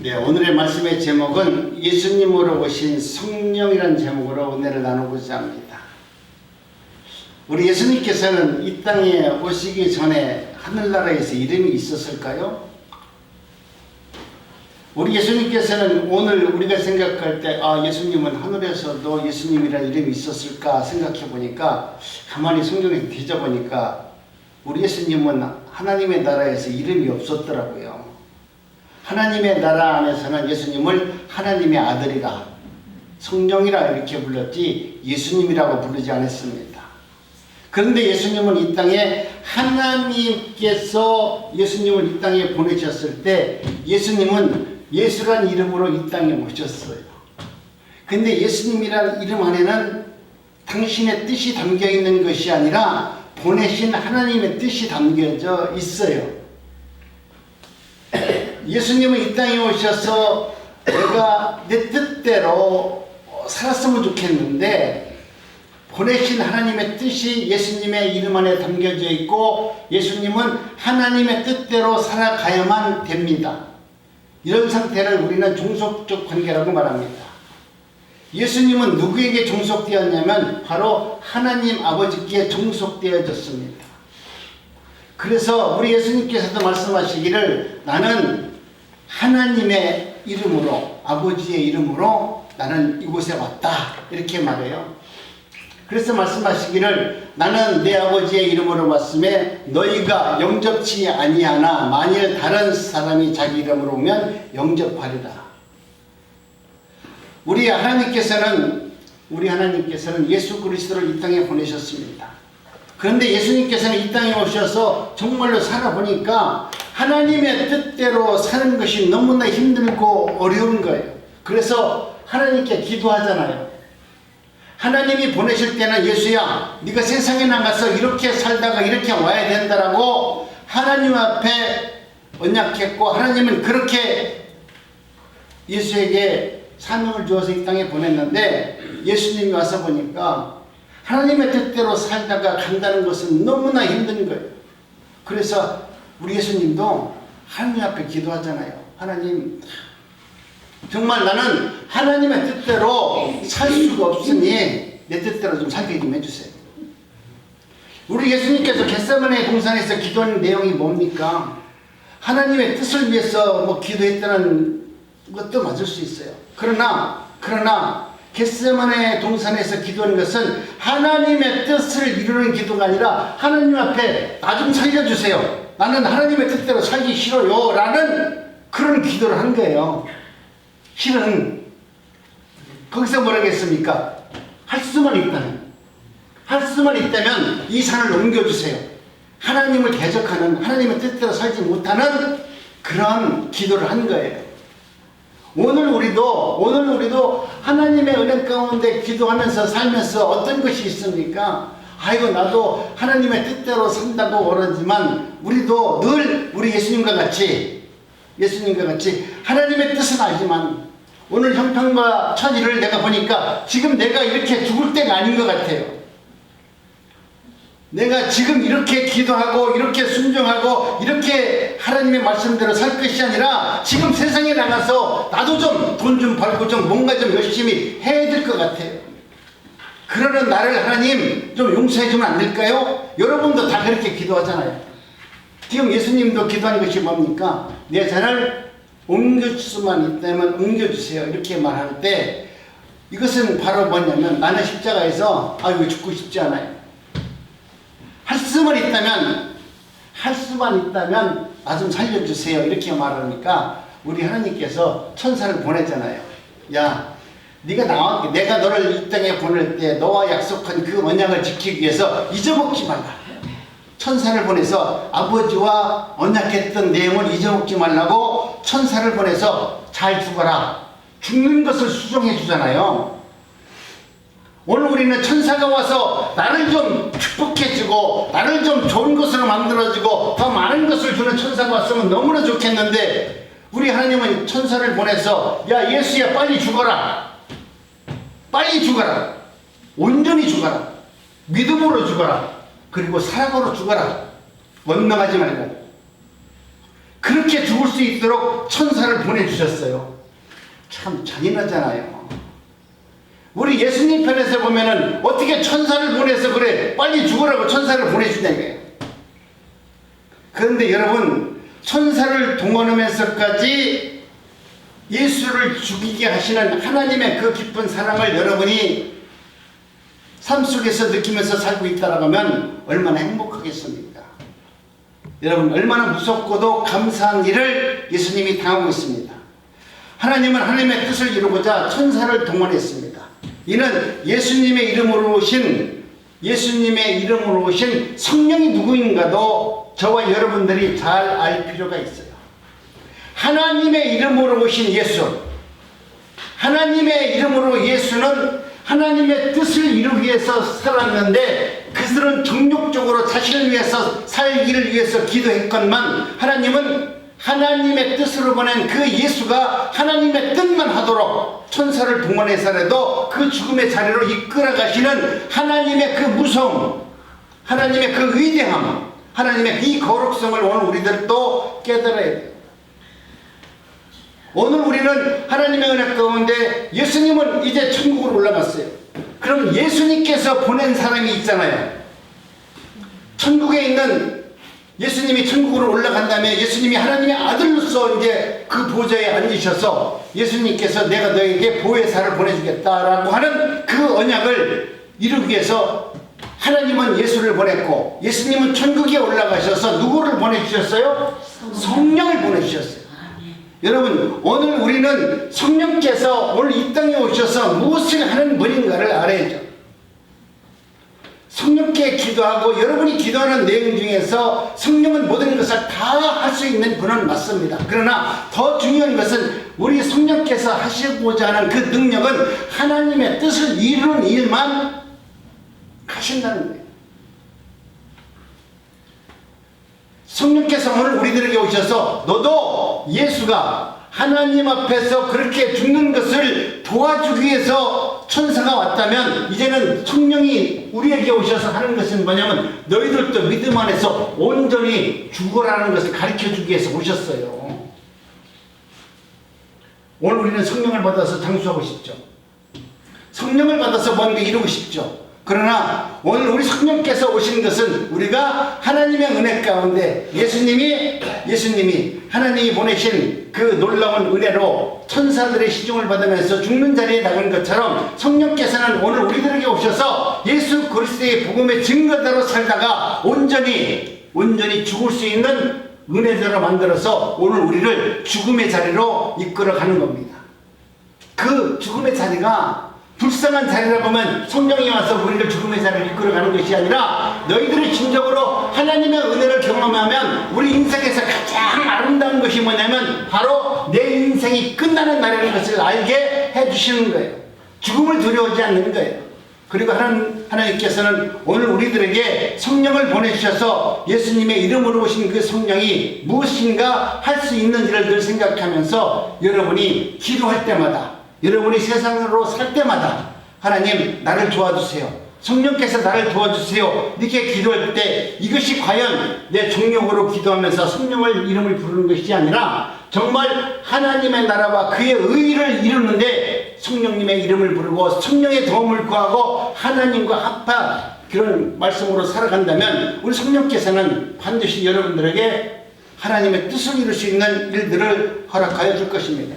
네, 오늘의 말씀의 제목은 예수님으로 오신 성령이라는 제목으로 은혜를 나누고자 합니다. 우리 예수님께서는 이 땅에 오시기 전에 하늘나라에서 이름이 있었을까요? 우리 예수님께서는 오늘 우리가 생각할 때 예수님은 하늘에서도 예수님이라는 이름이 있었을까 생각해 보니까 가만히 성경에 뒤져보니까 우리 예수님은 하나님의 나라에서 이름이 없었더라고요. 하나님의 나라 안에서는 예수님을 하나님의 아들이라 성령이라 이렇게 불렀지 예수님이라고 부르지 않았습니다. 그런데 예수님은 이 땅에 하나님께서 예수님을 이 땅에 보내셨을 때 예수님은 예수라는 이름으로 이 땅에 오셨어요. 근데 예수님이라는 이름 안에는 당신의 뜻이 담겨 있는 것이 아니라 보내신 하나님의 뜻이 담겨져 있어요. 예수님은 이 땅에 오셔서 내가 내 뜻대로 살았으면 좋겠는데 보내신 하나님의 뜻이 예수님의 이름 안에 담겨져 있고 예수님은 하나님의 뜻대로 살아가야만 됩니다. 이런 상태를 우리는 종속적 관계라고 말합니다. 예수님은 누구에게 종속되었냐면 바로 하나님 아버지께 종속되어졌습니다. 그래서 우리 예수님께서도 말씀하시기를 나는 하나님의 이름으로 아버지의 이름으로 나는 이곳에 왔다 이렇게 말해요. 그래서 말씀하시기를 나는 내 아버지의 이름으로 왔음에 너희가 영접치 아니하나 만일 다른 사람이 자기 이름으로 오면 영접하리라. 우리 하나님께서는 예수 그리스도를 이 땅에 보내셨습니다. 그런데 예수님께서는 이 땅에 오셔서 정말로 살아보니까 하나님의 뜻대로 사는 것이 너무나 힘들고 어려운 거예요. 그래서 하나님께 기도하잖아요. 하나님이 보내실 때는 예수야 네가 세상에 나가서 이렇게 살다가 이렇게 와야 된다라고 하나님 앞에 언약했고 하나님은 그렇게 예수에게 사명을 주어서 이 땅에 보냈는데 예수님이 와서 보니까 하나님의 뜻대로 살다가 간다는 것은 너무나 힘든 거예요. 그래서 우리 예수님도 하나님 앞에 기도하잖아요. 하나님 정말 나는 하나님의 뜻대로 살 수가 없으니 내 뜻대로 좀 살게 좀 해주세요. 우리 예수님께서 겟세마네 동산에서 기도하는 내용이 뭡니까? 하나님의 뜻을 위해서 기도했다는 것도 맞을 수 있어요. 그러나 겟세마네 동산에서 기도하는 것은 하나님의 뜻을 이루는 기도가 아니라 하나님 앞에 나 좀 살려주세요. 나는 하나님의 뜻대로 살기 싫어요 라는 그런 기도를 한 거예요. 실은 거기서 뭐라고 했습니까? 할 수만 있다면 이 산을 옮겨주세요. 하나님을 대적하는 하나님의 뜻대로 살지 못하는 그런 기도를 한 거예요. 오늘 우리도 하나님의 은혜 가운데 기도하면서 살면서 어떤 것이 있습니까? 아이고 나도 하나님의 뜻대로 산다고 그러지만 우리도 늘 우리 예수님과 같이 하나님의 뜻은 알지만 오늘 형편과 처지를 내가 보니까 지금 내가 이렇게 죽을 때가 아닌 것 같아요. 내가 지금 이렇게 기도하고 이렇게 순종하고 이렇게 하나님의 말씀대로 살 것이 아니라 지금 세상에 나가서 나도 좀 돈 좀 벌고 좀 뭔가 좀 열심히 해야 될 것 같아요. 그러는 나를 하나님 좀 용서해 주면 안 될까요? 여러분도 다 그렇게 기도하잖아요. 지금 예수님도 기도하는 것이 뭡니까? 내 잔을 옮길 수만 있다면 옮겨주세요. 이렇게 말할 때 이것은 바로 뭐냐면 나는 십자가에서 이거 죽고 싶지 않아요. 할 수만 있다면 나 좀 살려주세요. 이렇게 말하니까 우리 하나님께서 천사를 보내잖아요. 야 내가 너를 이 땅에 보낼 때 너와 약속한 그 언약을 지키기 위해서 잊어먹지 말라. 천사를 보내서 아버지와 언약했던 내용을 잊어먹지 말라고 천사를 보내서 잘 죽어라. 죽는 것을 수정해 주잖아요. 오늘 우리는 천사가 와서 나를 좀 축복해주고 나를 좀 좋은 것으로 만들어주고 더 많은 것을 주는 천사가 왔으면 너무나 좋겠는데 우리 하나님은 천사를 보내서 야 예수야 빨리 죽어라. 온전히 죽어라. 믿음으로 죽어라. 그리고 사랑으로 죽어라. 원망하지 말고. 그렇게 죽을 수 있도록 천사를 보내주셨어요. 참 잔인하잖아요. 우리 예수님 편에서 보면은 어떻게 천사를 보내서 그래 빨리 죽으라고 천사를 보내주냐고요. 그런데 여러분, 천사를 동원하면서까지 예수를 죽이게 하시는 하나님의 그 깊은 사랑을 여러분이 삶 속에서 느끼면서 살고 있다라고 하면 얼마나 행복하겠습니까? 여러분, 얼마나 무섭고도 감사한 일을 예수님이 당하고 있습니다. 하나님은 하나님의 뜻을 이루고자 천사를 동원했습니다. 이는 예수님의 이름으로 오신 성령이 누구인가도 저와 여러분들이 잘 알 필요가 있어요. 하나님의 이름으로 오신 예수, 하나님의 이름으로 예수는 하나님의 뜻을 이루기 위해서 살았는데 그들은 정욕적으로 자신을 위해서 살기를 위해서 기도했건만 하나님은 하나님의 뜻으로 보낸 그 예수가 하나님의 뜻만 하도록 천사를 동원해서라도 그 죽음의 자리로 이끌어 가시는 하나님의 그 무서움, 하나님의 그 위대함, 하나님의 이 거룩성을 오늘 우리들도 깨달아야 돼요. 오늘 우리는 하나님의 은혜 가운데 예수님은 이제 천국으로 올라갔어요. 그럼 예수님께서 보낸 사람이 있잖아요. 천국에 있는 예수님이 천국으로 올라간 다음에 예수님이 하나님의 아들로서 이제 그 보좌에 앉으셔서 예수님께서 내가 너에게 보혜사를 보내주겠다라고 하는 그 언약을 이루기 위해서 하나님은 예수를 보냈고 예수님은 천국에 올라가셔서 누구를 보내주셨어요? 성령을 보내주셨어요. 여러분, 오늘 우리는 성령께서 오늘 이 땅에 오셔서 무엇을 하는 분인가를 알아야죠. 성령께 기도하고 여러분이 기도하는 내용 중에서 성령은 모든 것을 다 할 수 있는 분은 맞습니다. 그러나 더 중요한 것은 우리 성령께서 하시고자 하는 그 능력은 하나님의 뜻을 이루는 일만 하신다는 거예요. 성령께서 오늘 우리들에게 오셔서 너도 예수가 하나님 앞에서 그렇게 죽는 것을 도와주기 위해서 천사가 왔다면 이제는 성령이 우리에게 오셔서 하는 것은 뭐냐면 너희들도 믿음 안에서 온전히 죽어라는 것을 가르쳐주기 위해서 오셨어요. 오늘 우리는 성령을 받아서 장수하고 싶죠. 성령을 받아서 뭔가 이루고 싶죠. 그러나 오늘 우리 성령께서 오신 것은 우리가 하나님의 은혜 가운데 예수님이 하나님이 보내신 그 놀라운 은혜로 천사들의 시중을 받으면서 죽는 자리에 나간 것처럼 성령께서는 오늘 우리들에게 오셔서 예수 그리스도의 복음의 증거대로 살다가 온전히 죽을 수 있는 은혜대로 만들어서 오늘 우리를 죽음의 자리로 이끌어가는 겁니다. 그 죽음의 자리가 불쌍한 자리라고 하면 성령이 와서 우리를 죽음의 자리를 이끌어가는 것이 아니라 너희들이 진정으로 하나님의 은혜를 경험하면 우리 인생에서 가장 아름다운 것이 뭐냐면 바로 내 인생이 끝나는 날이라는 것을 알게 해주시는 거예요. 죽음을 두려워하지 않는 거예요. 그리고 하나님께서는 오늘 우리들에게 성령을 보내주셔서 예수님의 이름으로 오신 그 성령이 무엇인가 할 수 있는지를 늘 생각하면서 여러분이 기도할 때마다 여러분이 세상으로 살 때마다 하나님 나를 도와주세요. 성령께서 나를 도와주세요. 이렇게 기도할 때 이것이 과연 내 정욕으로 기도하면서 성령을 이름을 부르는 것이 아니라 정말 하나님의 나라와 그의 의를 이루는데 성령님의 이름을 부르고 성령의 도움을 구하고 하나님과 합한 그런 말씀으로 살아간다면 우리 성령께서는 반드시 여러분들에게 하나님의 뜻을 이룰 수 있는 일들을 허락하여 줄 것입니다.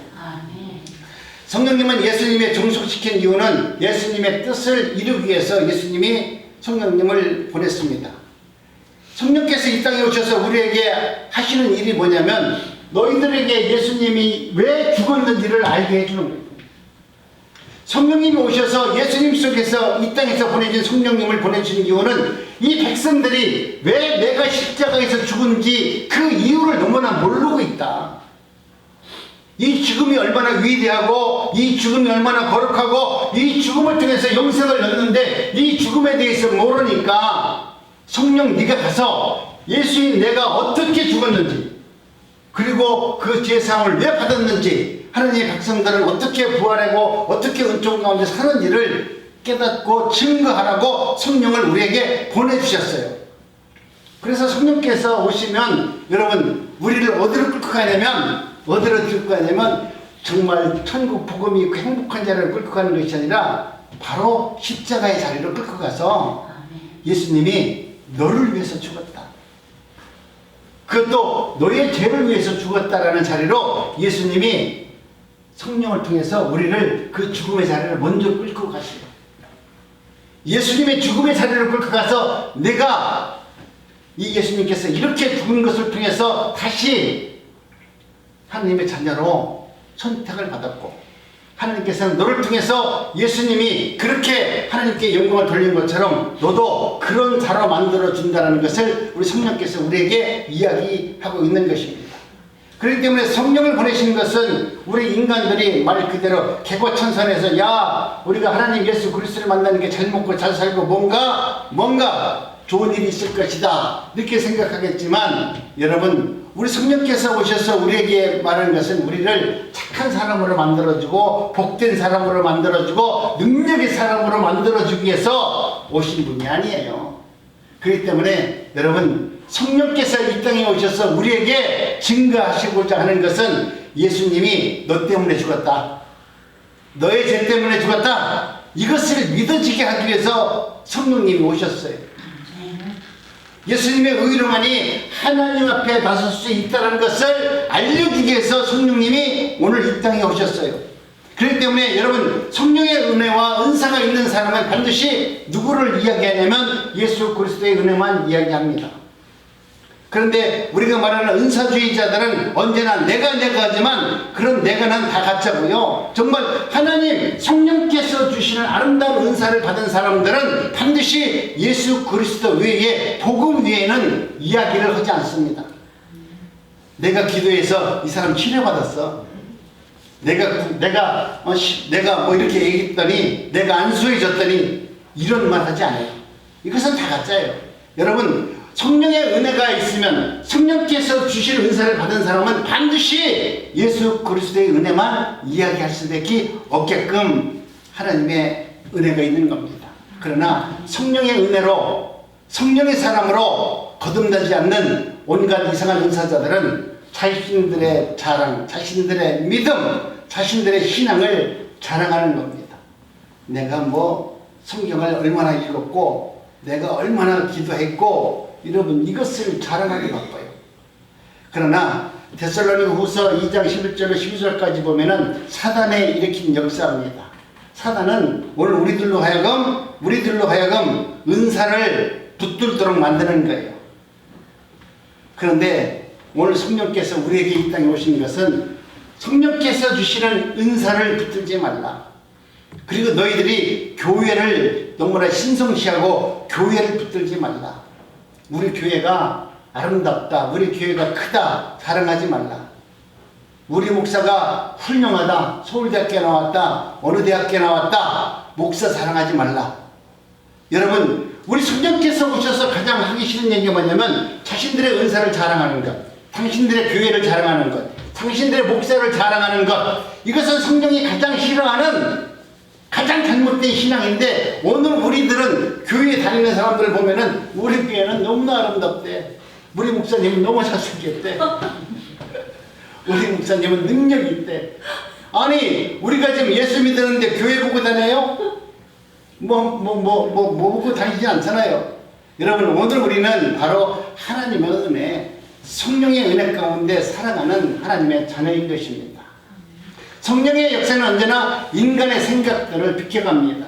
성령님은 예수님의 종속시킨 이유는 예수님의 뜻을 이루기 위해서 예수님이 성령님을 보냈습니다. 성령께서 이 땅에 오셔서 우리에게 하시는 일이 뭐냐면 너희들에게 예수님이 왜 죽었는지를 알게 해주는 거예요. 성령님이 오셔서 예수님 속에서 이 땅에서 보내진 성령님을 보내주신 이유는 이 백성들이 왜 내가 십자가에서 죽은지 그 이유를 너무나 모르고 있다. 이 죽음이 얼마나 위대하고 이 죽음이 얼마나 거룩하고 이 죽음을 통해서 영생을 얻는데 이 죽음에 대해서 모르니까 성령 네가 가서 예수님 내가 어떻게 죽었는지 그리고 그 죄사함을 왜 받았는지 하나님의 백성들을 어떻게 부활하고 어떻게 은총 가운데 사는지를 깨닫고 증거하라고 성령을 우리에게 보내주셨어요. 그래서 성령께서 오시면 여러분 우리를 어디로 끌고 가냐면 정말 천국 복음이 있고 행복한 자리를 끌고 가는 것이 아니라 바로 십자가의 자리로 끌고 가서 예수님이 너를 위해서 죽었다. 그것도 너의 죄를 위해서 죽었다라는 자리로 예수님이 성령을 통해서 우리를 그 죽음의 자리를 먼저 끌고 가시고, 예수님의 죽음의 자리를 끌고 가서 내가 이 예수님께서 이렇게 죽은 것을 통해서 다시 하나님의 자녀로 선택을 받았고, 하나님께서는 너를 통해서 예수님이 그렇게 하나님께 영광을 돌린 것처럼 너도 그런 자로 만들어준다는 것을 우리 성령께서 우리에게 이야기하고 있는 것입니다. 그렇기 때문에 성령을 보내신 것은 우리 인간들이 말 그대로 개고천선에서 야 우리가 하나님 예수 그리스도를 만나는 게 잘 먹고 잘 살고 뭔가 좋은 일이 있을 것이다 이렇게 생각하겠지만, 여러분 우리 성령께서 오셔서 우리에게 말하는 것은 우리를 착한 사람으로 만들어주고 복된 사람으로 만들어주고 능력의 사람으로 만들어주기 위해서 오신 분이 아니에요. 그렇기 때문에 여러분 성령께서 이 땅에 오셔서 우리에게 증거하시고자 하는 것은 예수님이 너 때문에 죽었다, 너의 죄 때문에 죽었다, 이것을 믿어지게 하기 위해서 성령님이 오셨어요. 예수님의 의로만이 하나님 앞에 나설 수 있다는 것을 알려주기 위해서 성령님이 오늘 이 땅에 오셨어요. 그렇기 때문에 여러분 성령의 은혜와 은사가 있는 사람은 반드시 누구를 이야기하냐면 예수 그리스도의 은혜만 이야기합니다. 그런데 우리가 말하는 은사주의자들은 언제나 내가 하지만 그런 내가는 다 가짜고요. 정말 하나님 성령께서 주시는 아름다운 은사를 받은 사람들은 반드시 예수 그리스도 외에 복음 외에는 이야기를 하지 않습니다. 내가 기도해서 이 사람 치료받았어, 내가 뭐 이렇게 얘기했더니 내가 안수해줬더니 이런 말 하지 않아요. 이것은 다 가짜예요. 여러분 성령의 은혜가 있으면 성령께서 주실 은사를 받은 사람은 반드시 예수 그리스도의 은혜만 이야기할 수밖에 없게끔 하나님의 은혜가 있는 겁니다. 그러나 성령의 은혜로 성령의 사람으로 거듭나지 않는 온갖 이상한 은사자들은 자신들의 자랑, 자신들의 믿음, 자신들의 신앙을 자랑하는 겁니다. 내가 뭐 성경을 얼마나 읽었고 내가 얼마나 기도했고, 여러분 이것을 자랑하기 바빠요. 그러나 데살로니가 후서 2장 11절로 12절까지 보면은 사단에 일으킨 역사입니다. 사단은 오늘 우리들로 하여금 은사를 붙들도록 만드는 거예요. 그런데 오늘 성령께서 우리에게 이 땅에 오신 것은 성령께서 주시는 은사를 붙들지 말라. 그리고 너희들이 교회를 너무나 신성시하고 교회를 붙들지 말라. 우리 교회가 아름답다, 우리 교회가 크다 자랑하지 말라. 우리 목사가 훌륭하다, 서울대학교 나왔다, 어느 대학교 나왔다 목사 자랑하지 말라. 여러분 우리 성령께서 오셔서 가장 하기 싫은 얘기가 뭐냐면 자신들의 은사를 자랑하는 것, 당신들의 교회를 자랑하는 것, 당신들의 목사를 자랑하는 것, 이것은 성령이 가장 싫어하는 가장 잘못된 신앙인데, 오늘 우리들은 교회에 다니는 사람들을 보면은 우리 교회는 너무나 아름답대, 우리 목사님은 너무 잘생겼대, 우리 목사님은 능력이 있대. 아니 우리가 지금 예수 믿는데 교회 보고 다녀요? 뭐 보고 다니지 않잖아요. 여러분 오늘 우리는 바로 하나님의 은혜, 성령의 은혜 가운데 살아가는 하나님의 자녀인 것입니다. 성령의 역사는 언제나 인간의 생각들을 비켜갑니다.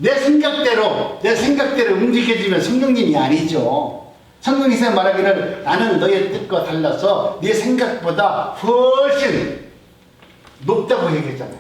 내 생각대로 움직여지면 성령님이 아니죠. 성령께서 말하기를 나는 너의 뜻과 달라서 네 생각보다 훨씬 높다고 얘기했잖아요.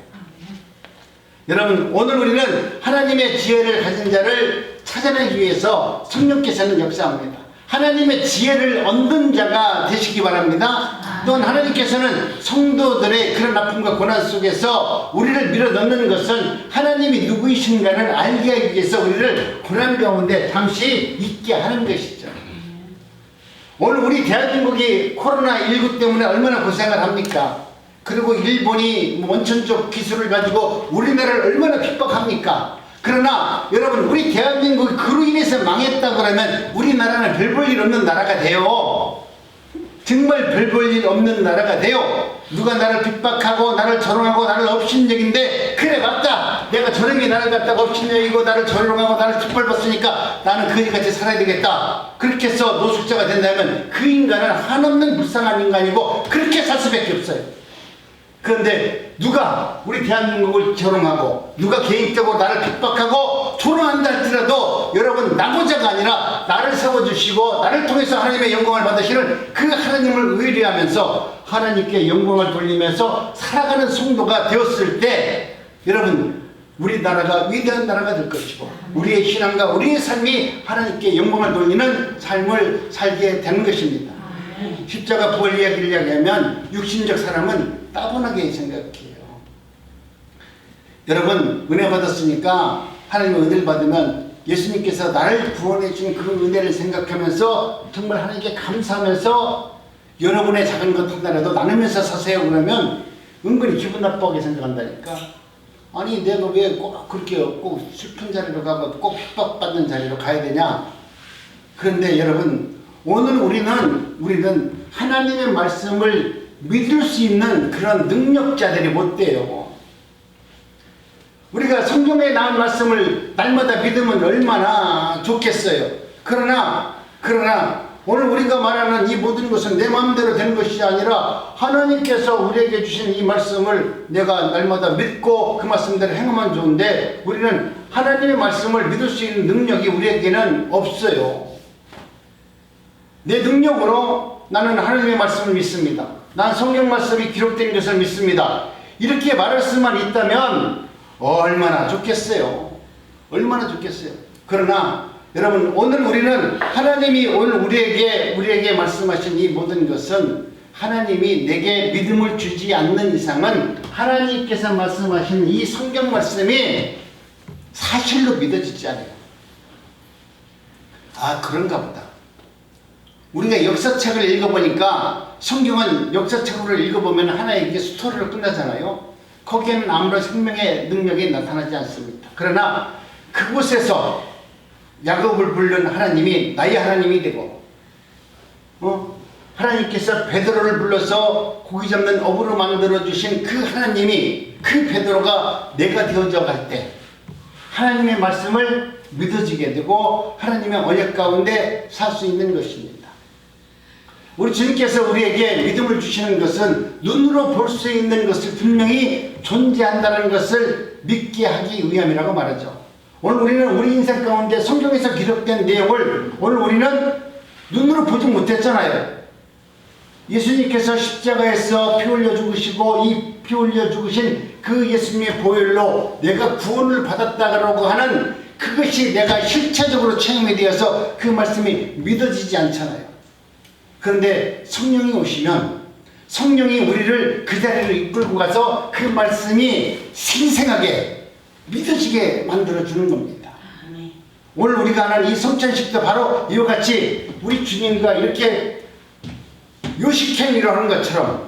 여러분 오늘 우리는 하나님의 지혜를 가진 자를 찾아내기 위해서 성령께서는 역사합니다. 하나님의 지혜를 얻는 자가 되시기 바랍니다. 또한 하나님께서는 성도들의 그런 아픔과 고난 속에서 우리를 밀어넣는 것은 하나님이 누구이신가를 알게 하기 위해서 우리를 고난 가운데 잠시 있게 하는 것이죠. 오늘 우리 대한민국이 코로나19 때문에 얼마나 고생을 합니까? 그리고 일본이 원천적 기술을 가지고 우리나라를 얼마나 핍박합니까? 그러나 여러분 우리 대한민국이 그로 인해서 망했다 그러면 우리나라는 별 볼 일 없는 나라가 돼요. 정말 별 볼 일 없는 나라가 돼요. 누가 나를 핍박하고 나를 조롱하고 나를 업신여긴데 그래 맞다, 내가 저놈이 나를 갖다가 업신여기고 나를 조롱하고 나를 짓밟았으니까 나는 그지같이 살아야 되겠다, 그렇게 해서 노숙자가 된다면 그 인간은 한없는 불쌍한 인간이고 그렇게 살 수밖에 없어요. 그런데 누가 우리 대한민국을 조롱하고 누가 개인적으로 나를 핍박하고 조롱한다 할지라도 여러분, 나고자가 아니라 나를 세워주시고 나를 통해서 하나님의 영광을 받으시는 그 하나님을 의뢰하면서 하나님께 영광을 돌리면서 살아가는 성도가 되었을 때 여러분, 우리나라가 위대한 나라가 될 것이고 우리의 신앙과 우리의 삶이 하나님께 영광을 돌리는 삶을 살게 되는 것입니다. 십자가 부활 이야기를 이야기하면 육신적 사람은 따분하게 생각해요. 여러분, 은혜 받았으니까 하나님의 은혜를 받으면 예수님께서 나를 구원해 준 그 은혜를 생각하면서 정말 하나님께 감사하면서 여러분의 작은 것 하나라도 나누면서 사세요 그러면 은근히 기분 나쁘게 생각한다니까. 아니 내가 왜 꼭 그렇게 꼭 슬픈 자리로 가고 꼭 핍박받는 자리로 가야 되냐. 그런데 여러분, 오늘 우리는 하나님의 말씀을 믿을 수 있는 그런 능력자들이 못 돼요. 우리가 성경에 나온 말씀을 날마다 믿으면 얼마나 좋겠어요. 그러나 오늘 우리가 말하는 이 모든 것은 내 마음대로 되는 것이 아니라 하나님께서 우리에게 주신 이 말씀을 내가 날마다 믿고 그 말씀대로 행하면 좋은데 우리는 하나님의 말씀을 믿을 수 있는 능력이 우리에게는 없어요. 내 능력으로 나는 하나님의 말씀을 믿습니다. 난 성경 말씀이 기록된 것을 믿습니다. 이렇게 말할 수만 있다면 얼마나 좋겠어요. 얼마나 좋겠어요. 그러나 여러분, 오늘 우리는 하나님이 오늘 우리에게 말씀하신 이 모든 것은 하나님이 내게 믿음을 주지 않는 이상은 하나님께서 말씀하신 이 성경 말씀이 사실로 믿어지지 않아요. 아, 그런가 보다. 우리가 역사책을 읽어보니까 성경은 역사책으로 읽어보면 하나의 이게 스토리로 끝나잖아요. 거기에는 아무런 생명의 능력이 나타나지 않습니다. 그러나 그곳에서 야곱을 부른 하나님이 나의 하나님이 되고 하나님께서 베드로를 불러서 고기 잡는 어부로 만들어주신 그 하나님이 그 베드로가 내가 되어져 갈 때 하나님의 말씀을 믿어지게 되고 하나님의 언약 가운데 살 수 있는 것입니다. 우리 주님께서 우리에게 믿음을 주시는 것은 눈으로 볼 수 있는 것을 분명히 존재한다는 것을 믿게 하기 위함이라고 말하죠. 오늘 우리는 우리 인생 가운데 성경에서 기록된 내용을 오늘 우리는 눈으로 보지 못했잖아요. 예수님께서 십자가에서 피 흘려 죽으시고 이 피 흘려 죽으신 그 예수님의 보혈로 내가 구원을 받았다고 하는 그것이 내가 실체적으로 체험이 되어서 그 말씀이 믿어지지 않잖아요. 그런데 성령이 오시면 성령이 우리를 그 자리로 이끌고 가서 그 말씀이 생생하게 믿어지게 만들어주는 겁니다. 오늘 우리가 하는 이 성찬식도 바로 이와 같이 우리 주님과 이렇게 요식행위를 하는 것처럼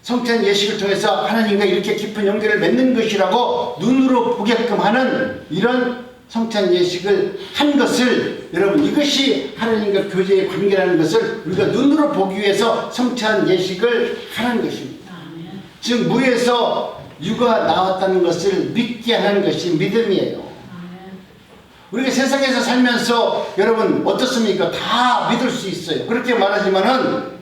성찬 예식을 통해서 하나님과 이렇게 깊은 연결을 맺는 것이라고 눈으로 보게끔 하는 이런 성찬 예식을 한 것을 여러분, 이것이 하나님과 교제의 관계라는 것을 우리가 눈으로 보기 위해서 성찬 예식을 하는 것입니다. 즉 무에서 유가 나왔다는 것을 믿게 하는 것이 믿음이에요. 우리가 세상에서 살면서 여러분 어떻습니까? 다 믿을 수 있어요. 그렇게 말하지만은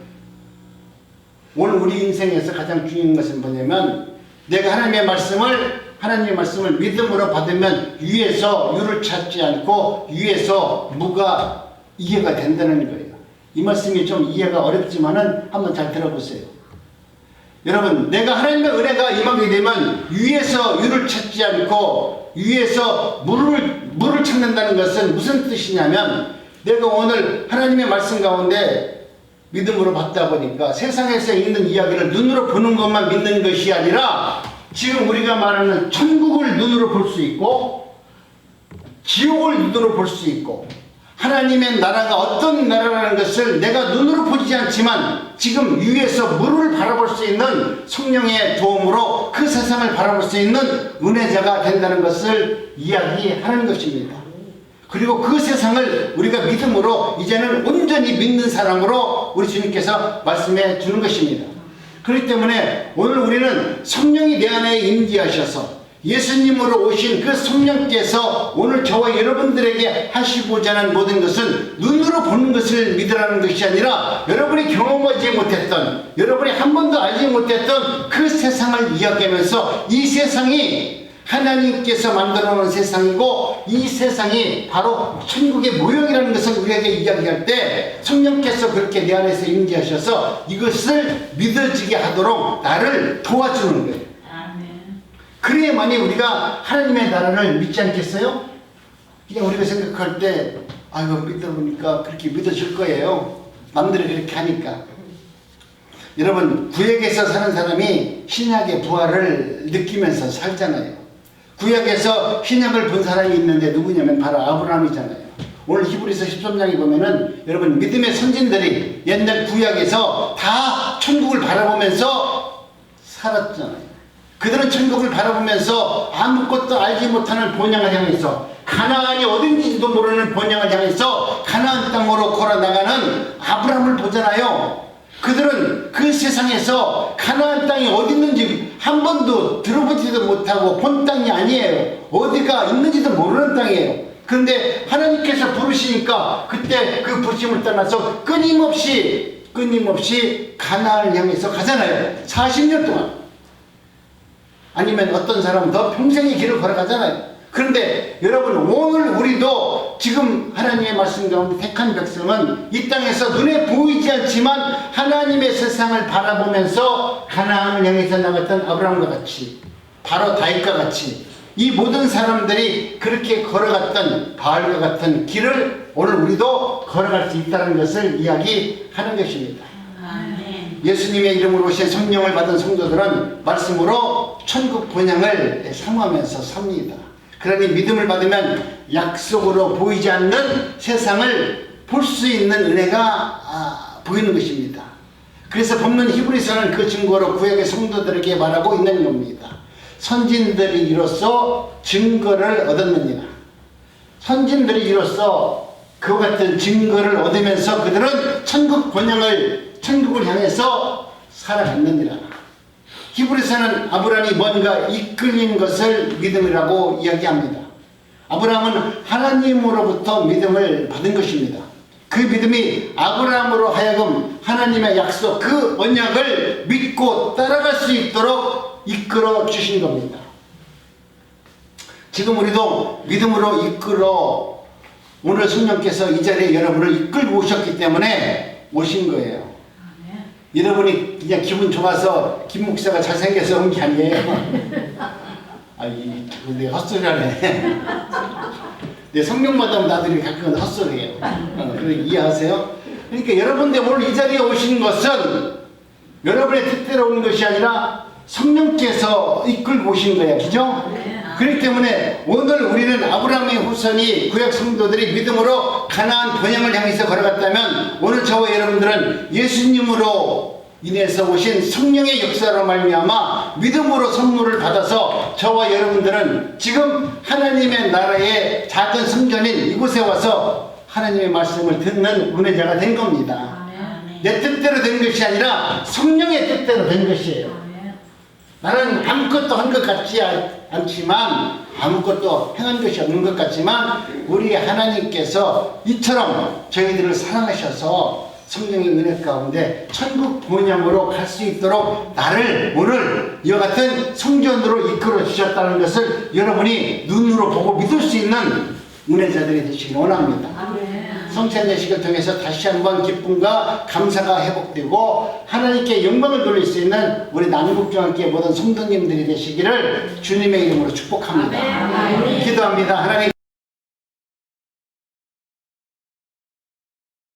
오늘 우리 인생에서 가장 중요한 것은 뭐냐면 내가 하나님의 말씀을 믿음으로 받으면 위에서 유를 찾지 않고 위에서 무가 이해가 된다는 거예요. 이 말씀이 좀 이해가 어렵지만은 한번 잘 들어보세요. 여러분, 내가 하나님의 은혜가 임하게 되면 위에서 유를 찾지 않고 위에서 물을 찾는다는 것은 무슨 뜻이냐면 내가 오늘 하나님의 말씀 가운데 믿음으로 받다 보니까 세상에서 있는 이야기를 눈으로 보는 것만 믿는 것이 아니라 지금 우리가 말하는 천국을 눈으로 볼 수 있고 지옥을 눈으로 볼 수 있고 하나님의 나라가 어떤 나라라는 것을 내가 눈으로 보지 않지만 지금 위에서 물을 바라볼 수 있는 성령의 도움으로 그 세상을 바라볼 수 있는 은혜자가 된다는 것을 이야기하는 것입니다. 그리고 그 세상을 우리가 믿음으로 이제는 온전히 믿는 사람으로 우리 주님께서 말씀해 주는 것입니다. 그렇기 때문에 오늘 우리는 성령이 내 안에 임재하셔서 예수님으로 오신 그 성령께서 오늘 저와 여러분들에게 하시고자 하는 모든 것은 눈으로 보는 것을 믿으라는 것이 아니라 여러분이 경험하지 못했던, 여러분이 한 번도 알지 못했던 그 세상을 이야기하면서 이 세상이 하나님께서 만들어 놓은 세상이고 이 세상이 바로 천국의 모형이라는 것을 우리에게 이야기할 때 성령께서 그렇게 내 안에서 임재하셔서 이것을 믿어지게 하도록 나를 도와주는 거예요. 그래야만이 우리가 하나님의 나라를 믿지 않겠어요? 그냥 우리가 생각할 때 아이고 믿어보니까 그렇게 믿어질 거예요. 남들이 그렇게 하니까. 여러분 구약에서 사는 사람이 신약의 부활을 느끼면서 살잖아요. 구약에서 신약을 본 사람이 있는데 누구냐면 바로 아브라함이잖아요. 오늘 히브리서 13장에 보면은 여러분 믿음의 선진들이 옛날 구약에서 다 천국을 바라보면서 살았잖아요. 그들은 천국을 바라보면서 아무것도 알지 못하는 본향을 향해서 가나안이 어딘지도 모르는 본향을 향해서 가나안 땅으로 걸어나가는 아브라함을 보잖아요. 그들은 그 세상에서 가나안 땅이 어디 있는지 한 번도 들어보지도 못하고 본 땅이 아니에요. 어디가 있는지도 모르는 땅이에요. 그런데 하나님께서 부르시니까 그때 그 부르심을 떠나서 끊임없이 가나안을 향해서 가잖아요. 40년 동안. 아니면 어떤 사람은 더 평생의 길을 걸어가잖아요. 그런데 여러분 오늘 우리도 지금 하나님의 말씀 가운데 택한 백성은 이 땅에서 눈에 보이지 않지만 하나님의 세상을 바라보면서 가나안을 향해서 나갔던 아브라함과 같이 바로 다윗과 같이 이 모든 사람들이 그렇게 걸어갔던 바알과 같은 길을 오늘 우리도 걸어갈 수 있다는 것을 이야기하는 것입니다. 예수님의 이름으로 오신 성령을 받은 성도들은 말씀으로 천국 본향을 사모하면서 삽니다. 그러니 믿음을 받으면 약속으로 보이지 않는 세상을 볼 수 있는 은혜가 보이는 것입니다. 그래서 본문 히브리서는 그 증거로 구약의 성도들에게 말하고 있는 겁니다. 선진들이 이로써 증거를 얻었느니라. 선진들이 이로써 그와 같은 증거를 얻으면서 그들은 천국을 향해서 살아갔느니라. 히브리서는 아브라함이 뭔가 이끌린 것을 믿음이라고 이야기합니다. 아브라함은 하나님으로부터 믿음을 받은 것입니다. 그 믿음이 아브라함으로 하여금 하나님의 약속, 그 언약을 믿고 따라갈 수 있도록 이끌어 주신 겁니다. 지금 우리도 믿음으로 이끌어 오늘 성령께서 이 자리에 여러분을 이끌고 오셨기 때문에 오신 거예요. 여러분이 그냥 기분 좋아서 김 목사가 잘생겨서 온 게 아니에요. 내가 헛소리하네. 내 성령 받으면 나도 이렇게 가끔은 헛소리해요. 이해하세요? 그러니까 여러분들 오늘 이 자리에 오신 것은 여러분의 뜻대로 온 것이 아니라 성령께서 이끌고 오신 거예요. 그죠? 그렇기 때문에 오늘 우리는 아브라함의 후손이 구약 성도들이 믿음으로 가나안 본향을 향해서 걸어갔다면 오늘 저와 여러분들은 예수님으로 인해서 오신 성령의 역사로 말미암아 믿음으로 선물을 받아서 저와 여러분들은 지금 하나님의 나라의 작은 성전인 이곳에 와서 하나님의 말씀을 듣는 은혜자가 된 겁니다. 내 뜻대로 된 것이 아니라 성령의 뜻대로 된 것이에요. 나는 아무것도 한 것 같지 않지만 아무것도 행한 것이 없는 것 같지만 우리 하나님께서 이처럼 저희들을 사랑하셔서 성령의 은혜 가운데 천국 본향으로 갈 수 있도록 나를 오늘 이와 같은 성전으로 이끌어 주셨다는 것을 여러분이 눈으로 보고 믿을 수 있는 은혜자들이 되시기 원합니다. 성찬 예식을 통해서 다시 한번 기쁨과 감사가 회복되고 하나님께 영광을 돌릴 수 있는 우리 남국중앙교회 모든 성도님들이 되시기를 주님의 이름으로 축복합니다. 기도합니다. 하나님